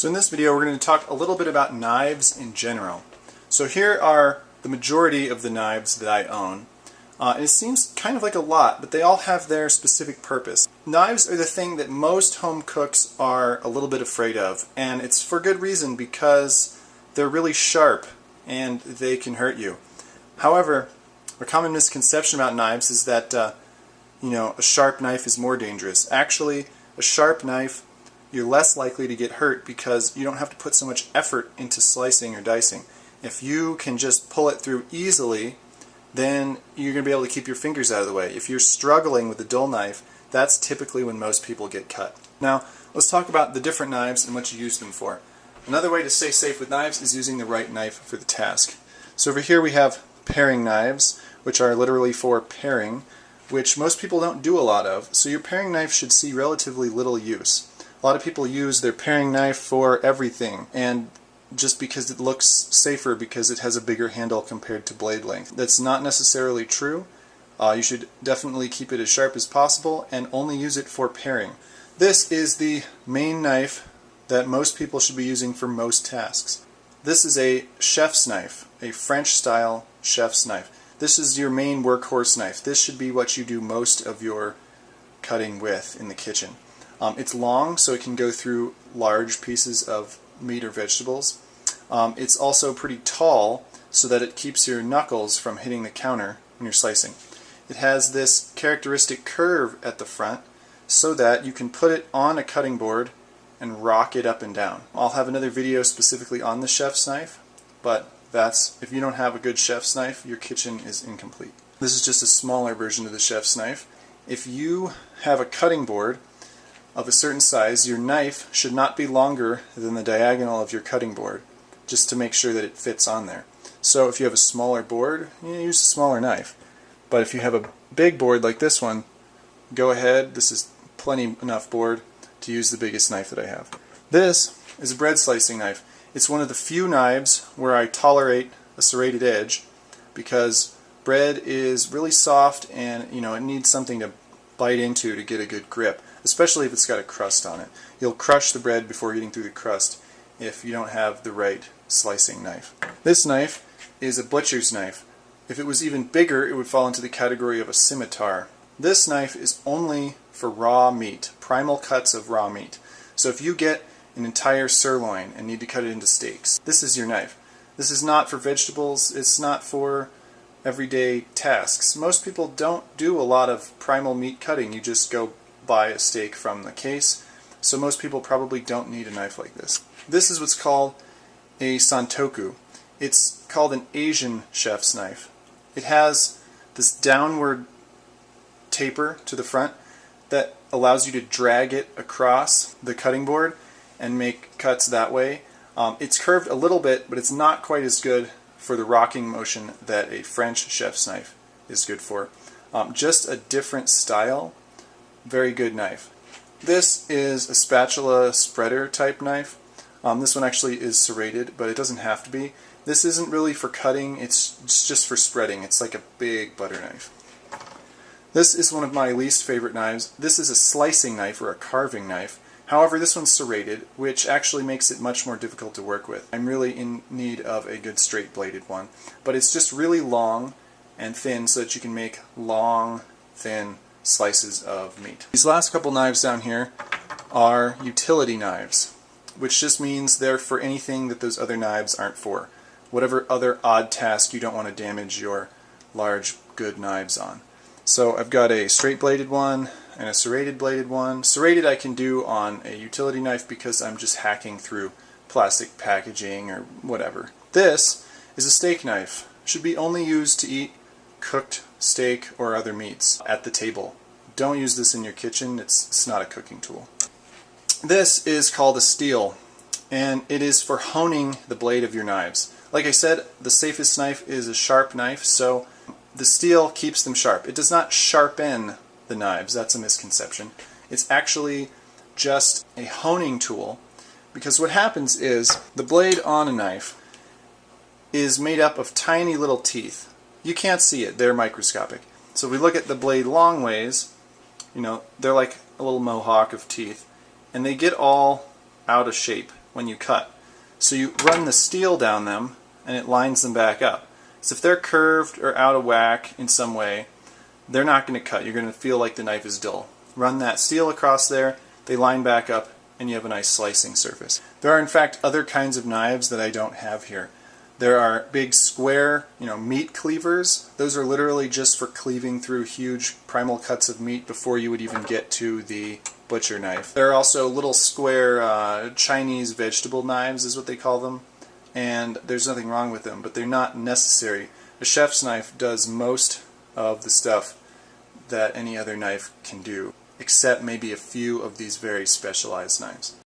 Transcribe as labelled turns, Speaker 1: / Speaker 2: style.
Speaker 1: So in this video we're going to talk a little bit about knives in general. So here are the majority of the knives that I own. And it seems kind of like a lot, but they all have their specific purpose. Knives are the thing that most home cooks are a little bit afraid of, and it's for good reason, because they're really sharp and they can hurt you. However, a common misconception about knives is that a sharp knife is more dangerous. Actually, a sharp knife, you're less likely to get hurt because you don't have to put so much effort into slicing or dicing. If you can just pull it through easily, then you're going to be able to keep your fingers out of the way. If you're struggling with a dull knife, that's typically when most people get cut. Now, let's talk about the different knives and what you use them for. Another way to stay safe with knives is using the right knife for the task. So over here we have paring knives, which are literally for paring, which most people don't do a lot of. So your paring knife should see relatively little use. A lot of people use their paring knife for everything, and just because it looks safer because it has a bigger handle compared to blade length. That's not necessarily true. You should definitely keep it as sharp as possible and only use it for paring. This is the main knife that most people should be using for most tasks. This is a chef's knife, a French style chef's knife. This is your main workhorse knife. This should be what you do most of your cutting with in the kitchen. It's long, so it can go through large pieces of meat or vegetables. It's also pretty tall, so that it keeps your knuckles from hitting the counter when you're slicing. It has this characteristic curve at the front, so that you can put it on a cutting board and rock it up and down. I'll have another video specifically on the chef's knife, but if you don't have a good chef's knife, your kitchen is incomplete. This is just a smaller version of the chef's knife. If you have a cutting board of a certain size, your knife should not be longer than the diagonal of your cutting board, just to make sure that it fits on there. So if you have a smaller board, you use a smaller knife. But if you have a big board like this one, go ahead, this is plenty enough board to use the biggest knife that I have. This is a bread slicing knife. It's one of the few knives where I tolerate a serrated edge, because bread is really soft and it needs something to bite into to get a good grip, especially if it's got a crust on it. You'll crush the bread before getting through the crust if you don't have the right slicing knife. This knife is a butcher's knife. If it was even bigger, it would fall into the category of a scimitar. This knife is only for raw meat, primal cuts of raw meat. So if you get an entire sirloin and need to cut it into steaks, this is your knife. This is not for vegetables, it's not for everyday tasks. Most people don't do a lot of primal meat cutting. You just go buy a steak from the case, so most people probably don't need a knife like this. This is what's called a Santoku. It's called an Asian chef's knife. It has this downward taper to the front that allows you to drag it across the cutting board and make cuts that way. It's curved a little bit, but it's not quite as good for the rocking motion that a French chef's knife is good for. Just a different style. Very good knife. This is a spatula spreader type knife. This one actually is serrated, but it doesn't have to be. This isn't really for cutting, it's just for spreading. It's like a big butter knife. This is one of my least favorite knives. This is a slicing knife or a carving knife. However, this one's serrated, which actually makes it much more difficult to work with. I'm really in need of a good straight bladed one. But it's just really long and thin so that you can make long, thin slices of meat. These last couple knives down here are utility knives, which just means they're for anything that those other knives aren't for. Whatever other odd task you don't want to damage your large, good knives on. So I've got a straight bladed one and a serrated bladed one. Serrated I can do on a utility knife because I'm just hacking through plastic packaging or whatever. This is a steak knife. Should be only used to eat cooked steak or other meats at the table. Don't use this in your kitchen, it's not a cooking tool. This is called a steel, and it is for honing the blade of your knives. Like I said, the safest knife is a sharp knife, so the steel keeps them sharp. It does not sharpen the knives, that's a misconception. It's actually just a honing tool, because what happens is the blade on a knife is made up of tiny little teeth. You can't see it, they're microscopic. So if we look at the blade long ways, they're like a little mohawk of teeth, and they get all out of shape when you cut. So you run the steel down them and it lines them back up. So if they're curved or out of whack in some way, they're not going to cut. You're going to feel like the knife is dull. Run that steel across there, they line back up, and you have a nice slicing surface. There are in fact other kinds of knives that I don't have here. There are big square, meat cleavers. Those are literally just for cleaving through huge primal cuts of meat before you would even get to the butcher knife. There are also little square Chinese vegetable knives is what they call them, and there's nothing wrong with them, but they're not necessary. A chef's knife does most of the stuff that any other knife can do, except maybe a few of these very specialized knives.